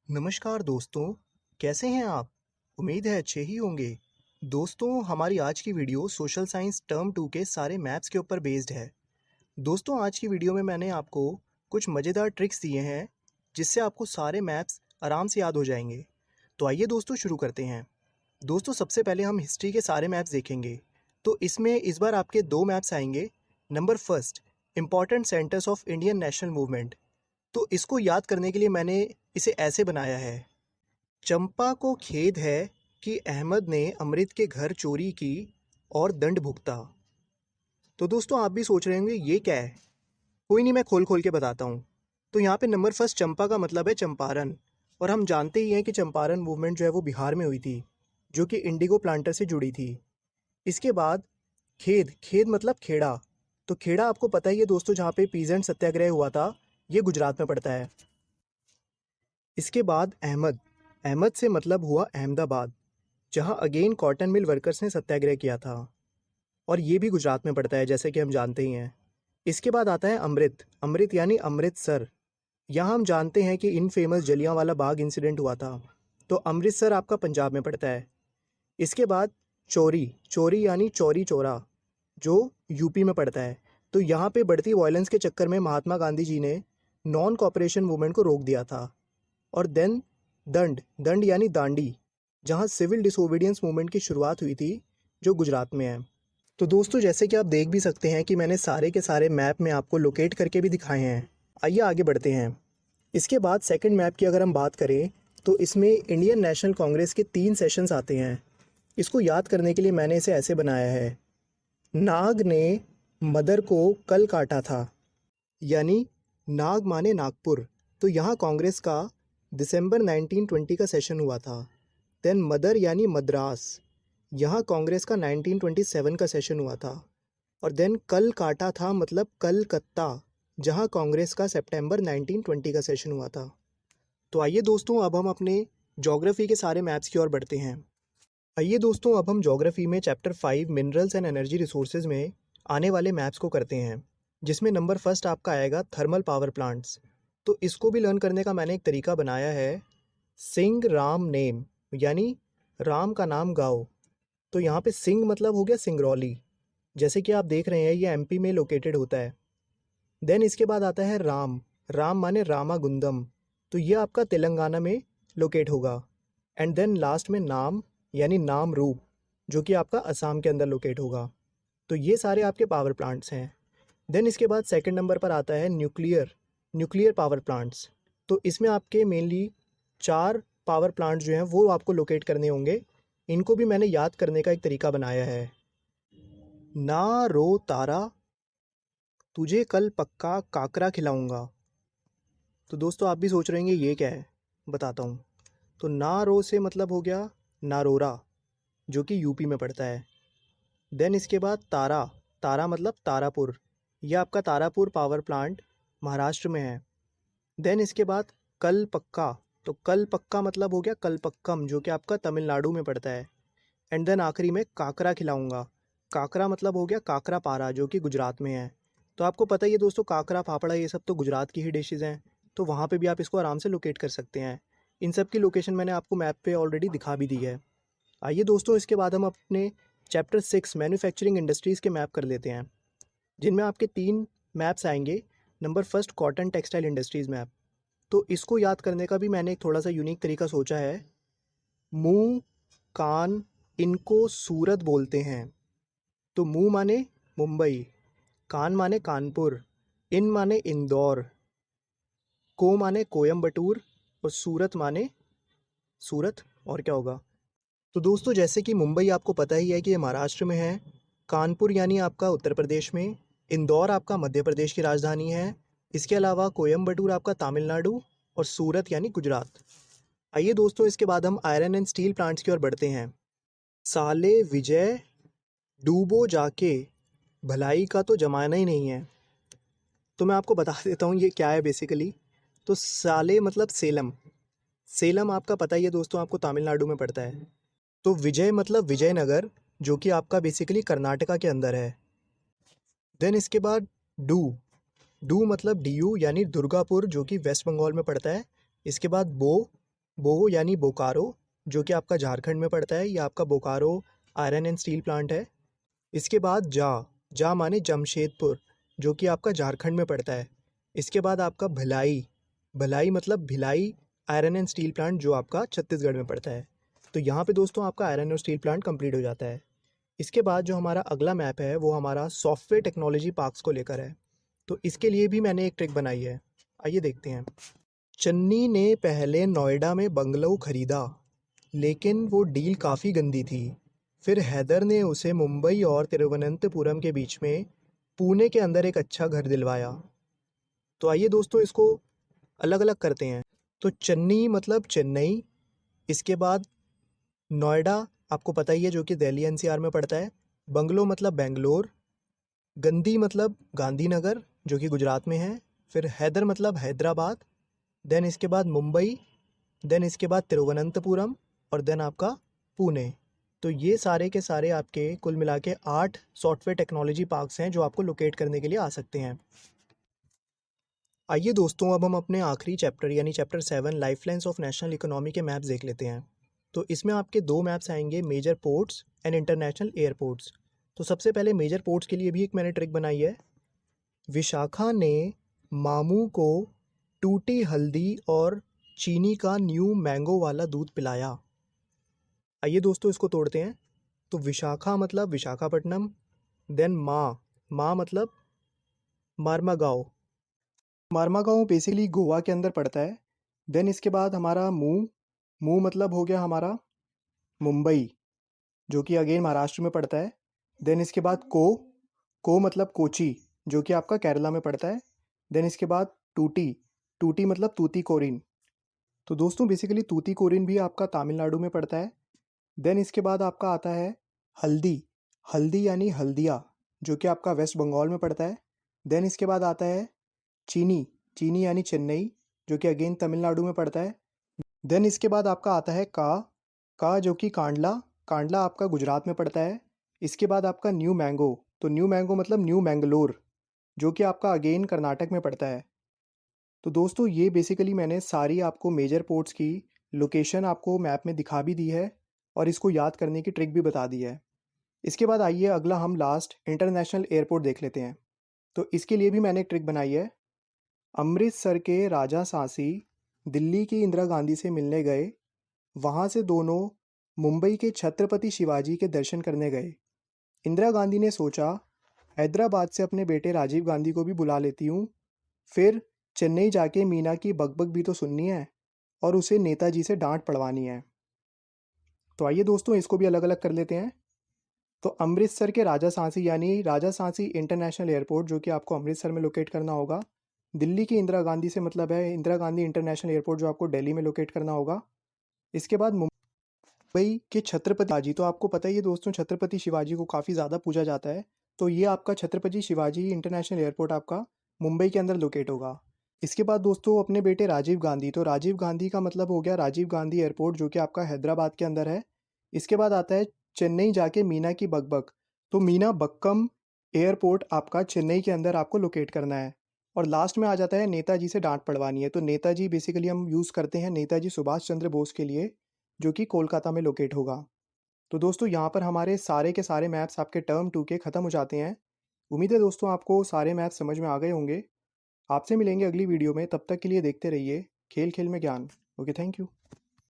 नमस्कार दोस्तों, कैसे हैं आप? उम्मीद है अच्छे ही होंगे। दोस्तों, हमारी आज की वीडियो सोशल साइंस टर्म 2 के सारे मैप्स के ऊपर बेस्ड है। दोस्तों, आज की वीडियो में मैंने आपको कुछ मज़ेदार ट्रिक्स दिए हैं, जिससे आपको सारे मैप्स आराम से याद हो जाएंगे। तो आइए दोस्तों शुरू करते हैं। दोस्तों, सबसे पहले हम हिस्ट्री के सारे मैप्स देखेंगे। तो इसमें इस बार आपके 2 मैप्स आएंगे। Number first, important centres of Indian national movement. तो इसको याद करने के लिए मैंने इसे ऐसे बनाया है। चंपा को खेद है कि अहमद ने अमृत के घर चोरी की और दंड भुगता। तो दोस्तों, आप भी सोच रहे होंगे ये क्या है। कोई नहीं, मैं खोल खोल के बताता हूँ। तो यहाँ पे नंबर फर्स्ट चंपा का मतलब है चंपारण। और हम जानते ही हैं कि चंपारण मूवमेंट जो है वो बिहार में हुई थी, जो कि इंडिगो प्लांटर से जुड़ी थी। इसके बाद खेद, खेद मतलब खेड़ा। तो खेड़ा आपको पता ही है दोस्तों, जहाँ पे पीजेंट सत्याग्रह हुआ था, ये गुजरात में पड़ता है। इसके बाद अहमद, अहमद से मतलब हुआ अहमदाबाद, जहां अगेन कॉटन मिल वर्कर्स ने सत्याग्रह किया था, और ये भी गुजरात में पड़ता है, जैसे कि हम जानते ही हैं। इसके बाद आता है अमृत, अमृत यानी अमृतसर। यहाँ हम जानते हैं कि इन फेमस जलियांवाला बाग इंसिडेंट हुआ था, तो अमृतसर आपका पंजाब में पड़ता है। इसके बाद चोरी, चोरी यानी चौरी चौरा, जो यूपी में पड़ता है। तो यहाँ पे बढ़ती वायलेंस के चक्कर में महात्मा गांधी जी ने नॉन कॉपरेशन मूवमेंट को रोक दिया था। और देन दंड, दंड यानी दांडी, जहाँ सिविल डिसोबीडियंस मूवमेंट की शुरुआत हुई थी, जो गुजरात में है। तो दोस्तों, जैसे कि आप देख भी सकते हैं कि मैंने सारे के सारे मैप में आपको लोकेट करके भी दिखाए हैं। आइए आगे बढ़ते हैं। इसके बाद सेकंड मैप की अगर हम बात करें, तो इसमें इंडियन नेशनल कांग्रेस के 3 सेशंस आते हैं। इसको याद करने के लिए मैंने इसे ऐसे बनाया है। नाग ने मदर को कल काटा था, यानी नाग माने नागपुर। तो यहाँ कांग्रेस का दिसंबर 1920 का सेशन हुआ था। देन मदर यानी मद्रास, यहाँ कांग्रेस का 1927 का सेशन हुआ था। और देन कल काटा था मतलब कलकत्ता, जहाँ कांग्रेस का सितंबर 1920 का सेशन हुआ था। तो आइए दोस्तों, अब हम अपने ज्योग्राफी के सारे मैप्स की ओर बढ़ते हैं। आइए दोस्तों, अब हम ज्योग्राफी में chapter 5 minerals and energy resources में आने वाले मैप्स को करते हैं, जिसमें नंबर फर्स्ट आपका आएगा थर्मल पावर प्लांट्स। तो इसको भी लर्न करने का मैंने एक तरीका बनाया है, सिंग राम नेम, यानी राम का नाम गाओ। तो यहाँ पे सिंग मतलब हो गया सिंगरौली, जैसे कि आप देख रहे हैं ये एमपी में लोकेटेड होता है। देन इसके बाद आता है राम, राम माने रामागुंदम, तो ये आपका तेलंगाना में लोकेट होगा। एंड देन लास्ट में नाम यानी नाम रूप, जो कि आपका असम के अंदर लोकेट होगा। तो ये सारे आपके पावर प्लांट्स हैं। देन इसके बाद सेकंड नंबर पर आता है न्यूक्लियर, न्यूक्लियर पावर प्लांट्स। तो इसमें आपके मेनली 4 पावर प्लांट्स जो हैं वो आपको लोकेट करने होंगे। इनको भी मैंने याद करने का एक तरीका बनाया है। ना रो तारा, तुझे कल पक्का काकरा खिलाऊंगा। तो दोस्तों, आप भी सोच रहे होंगे ये क्या है, बताता हूँ। तो ना रो से मतलब हो गया नारोरा, जो कि यूपी में पड़ता है। देन इसके बाद तारा, तारा मतलब तारापुर, यह आपका तारापुर पावर प्लांट महाराष्ट्र में है। देन इसके बाद कल पक्का, तो कल पक्का मतलब हो गया कलपक्कम, जो कि आपका तमिलनाडु में पड़ता है। एंड देन आखिरी में काकरा खिलाऊंगा, काकरा मतलब हो गया काकरा पारा, जो कि गुजरात में है। तो आपको पता ही है दोस्तों, काकरा फाफड़ा ये सब तो गुजरात की ही डिशेज़ हैं, तो वहाँ पे भी आप इसको आराम से लोकेट कर सकते हैं। इन सब की लोकेशन मैंने आपको मैप पे ऑलरेडी दिखा भी दी है। आइए दोस्तों, इसके बाद हम अपने चैप्टर 6 मैन्युफैक्चरिंग इंडस्ट्रीज़ के मैप कर लेते हैं, जिनमें आपके 3 मैप्स आएंगे। Number first cotton textile industries map. तो इसको याद करने का भी मैंने एक थोड़ा सा यूनिक तरीका सोचा है। मुंह, कान, इनको सूरत बोलते हैं। तो मुंह माने मुंबई, कान माने कानपुर, इन माने इंदौर, को माने कोयम्बटूर, और सूरत माने सूरत। और क्या होगा। तो दोस्तों, जैसे कि मुंबई आपको पता ही है कि ये महाराष्ट्र में है, कानपुर यानी आपका उत्तर प्रदेश में, इंदौर आपका मध्य प्रदेश की राजधानी है, इसके अलावा कोयम्बटूर आपका तमिलनाडु, और सूरत यानी गुजरात। आइए दोस्तों, इसके बाद हम आयरन एंड स्टील प्लांट्स की ओर बढ़ते हैं। साले विजय, डूबो जाके, भलाई का तो जमाना ही नहीं है। तो मैं आपको बता देता हूँ ये क्या है बेसिकली। तो साले मतलब सेलम, सेलम आपका पता ही है दोस्तों, आपको तमिलनाडु में पड़ता है। तो विजय मतलब विजयनगर, जो कि आपका बेसिकली कर्नाटका के अंदर है। देन इसके बाद डू, डू मतलब डीयू यानी दुर्गापुर, जो कि वेस्ट बंगाल में पड़ता है। इसके बाद बो, बो यानी बोकारो, जो कि आपका झारखंड में पड़ता है। ये आपका Bokaro iron and steel plant है। इसके बाद जा माने जमशेदपुर, जो कि आपका झारखंड में पड़ता है। इसके बाद आपका भिलाई, भिलाई मतलब Bhilai iron and steel plant, जो आपका छत्तीसगढ़ में पड़ता है। तो यहाँ पे दोस्तों आपका आयरन और स्टील प्लांट कंप्लीट हो जाता है। इसके बाद जो हमारा अगला मैप है वो हमारा सॉफ्टवेयर टेक्नोलॉजी पार्क्स को लेकर है। तो इसके लिए भी मैंने एक ट्रिक बनाई है, आइए देखते हैं। चन्नी ने पहले नोएडा में बंगलो खरीदा, लेकिन वो डील काफ़ी गंदी थी। फिर हैदर ने उसे मुंबई और तिरुवनंतपुरम के बीच में पुणे के अंदर एक अच्छा घर दिलवाया। तो आइए दोस्तों इसको अलग अलग करते हैं। तो चन्नी मतलब चेन्नई, इसके बाद नोएडा आपको पता ही है जो कि दिल्ली एनसीआर में पड़ता है। बंगलो मतलब बेंगलोर, गंदी मतलब गांधीनगर जो कि गुजरात में है। फिर हैदर मतलब हैदराबाद, देन इसके बाद मुंबई, देन इसके बाद तिरुवनंतपुरम, और देन आपका पुणे। तो ये सारे के सारे आपके कुल मिला के 8 सॉफ्टवेयर टेक्नोलॉजी पार्क्स हैं जो आपको लोकेट करने के लिए आ सकते हैं। आइए दोस्तों अब हम अपने आखिरी चैप्टर यानी chapter 7 lifelines of national economy के मैप्स देख लेते हैं। तो इसमें आपके 2 मैप्स आएंगे, major ports and international airports. तो सबसे पहले मेजर पोर्ट्स के लिए भी एक मैंने ट्रिक बनाई है। विशाखा ने मामू को टूटी हल्दी और चीनी का न्यू मैंगो वाला दूध पिलाया। आइए दोस्तों इसको तोड़ते हैं। तो विशाखा मतलब विशाखापट्टनम, देन माँ मतलब मारमागांव, मारमागांव बेसिकली गोवा के अंदर पड़ता है। देन इसके बाद हमारा मुंह मतलब हो गया हमारा मुंबई, जो कि अगेन महाराष्ट्र में पड़ता है। देन इसके बाद को मतलब कोची, जो कि आपका केरला में पड़ता है। देन इसके बाद टूटी, टूटी मतलब तूतीकोरिन। तो दोस्तों बेसिकली तूतीकोरिन भी आपका तमिलनाडु में पड़ता है। देन इसके बाद आपका आता है हल्दी, हल्दी यानी हल्दिया, जो कि आपका वेस्ट बंगाल में पड़ता है। देन इसके बाद आता है चीनी, चीनी यानी चेन्नई, जो कि अगेन तमिलनाडु में पड़ता है। देन इसके बाद आपका आता है का जो कि कांडला, कांडला आपका गुजरात में पड़ता है। इसके बाद आपका न्यू मैंगो, तो न्यू मैंगो मतलब न्यू मैंगलोर, जो कि आपका अगेन कर्नाटक में पड़ता है। तो दोस्तों ये बेसिकली मैंने सारी आपको मेजर पोर्ट्स की लोकेशन आपको मैप में दिखा भी दी है और इसको याद करने की ट्रिक भी बता दी है। इसके बाद आइए अगला हम लास्ट इंटरनेशनल एयरपोर्ट देख लेते हैं। तो इसके लिए भी मैंने एक ट्रिक बनाई है। अमृतसर के राजा सांसी दिल्ली की इंदिरा गांधी से मिलने गए, वहाँ से दोनों मुंबई के छत्रपति शिवाजी के दर्शन करने गए। इंदिरा गांधी ने सोचा हैदराबाद से अपने बेटे राजीव गांधी को भी बुला लेती हूँ, फिर चेन्नई जाके मीना की बकबक भी तो सुननी है और उसे नेताजी से डांट पड़वानी है। तो आइए दोस्तों इसको भी अलग अलग कर लेते हैं। तो अमृतसर के राजा सांसी यानी राजा सांसी इंटरनेशनल एयरपोर्ट, जो कि आपको अमृतसर में लोकेट करना होगा। दिल्ली की इंदिरा गांधी से मतलब है इंदिरा गांधी इंटरनेशनल एयरपोर्ट, जो आपको दिल्ली में लोकेट करना होगा। इसके बाद मुंबई के छत्रपति शिवाजी, तो आपको पता ही है दोस्तों छत्रपति शिवाजी को काफ़ी ज़्यादा पूजा जाता है। तो ये आपका छत्रपति शिवाजी इंटरनेशनल एयरपोर्ट आपका मुंबई के अंदर लोकेट होगा। इसके बाद दोस्तों अपने बेटे राजीव गांधी, तो राजीव गांधी का मतलब हो गया राजीव गांधी एयरपोर्ट, जो कि आपका हैदराबाद के अंदर है। इसके बाद आता है चेन्नई जाके मीना की बकबक, तो मीना बक्कम एयरपोर्ट आपका चेन्नई के अंदर आपको लोकेट करना है। और लास्ट में आ जाता है नेताजी से डांट पड़वानी है। तो नेताजी बेसिकली हम यूज़ करते हैं नेताजी सुभाष चंद्र बोस के लिए, जो कि कोलकाता में लोकेट होगा। तो दोस्तों यहाँ पर हमारे सारे के सारे मैप्स आपके टर्म 2 के ख़त्म हो जाते हैं। उम्मीद है दोस्तों आपको सारे मैप्स समझ में आ गए होंगे। आपसे मिलेंगे अगली वीडियो में, तब तक के लिए देखते रहिए खेल खेल में ज्ञान। Okay, thank you.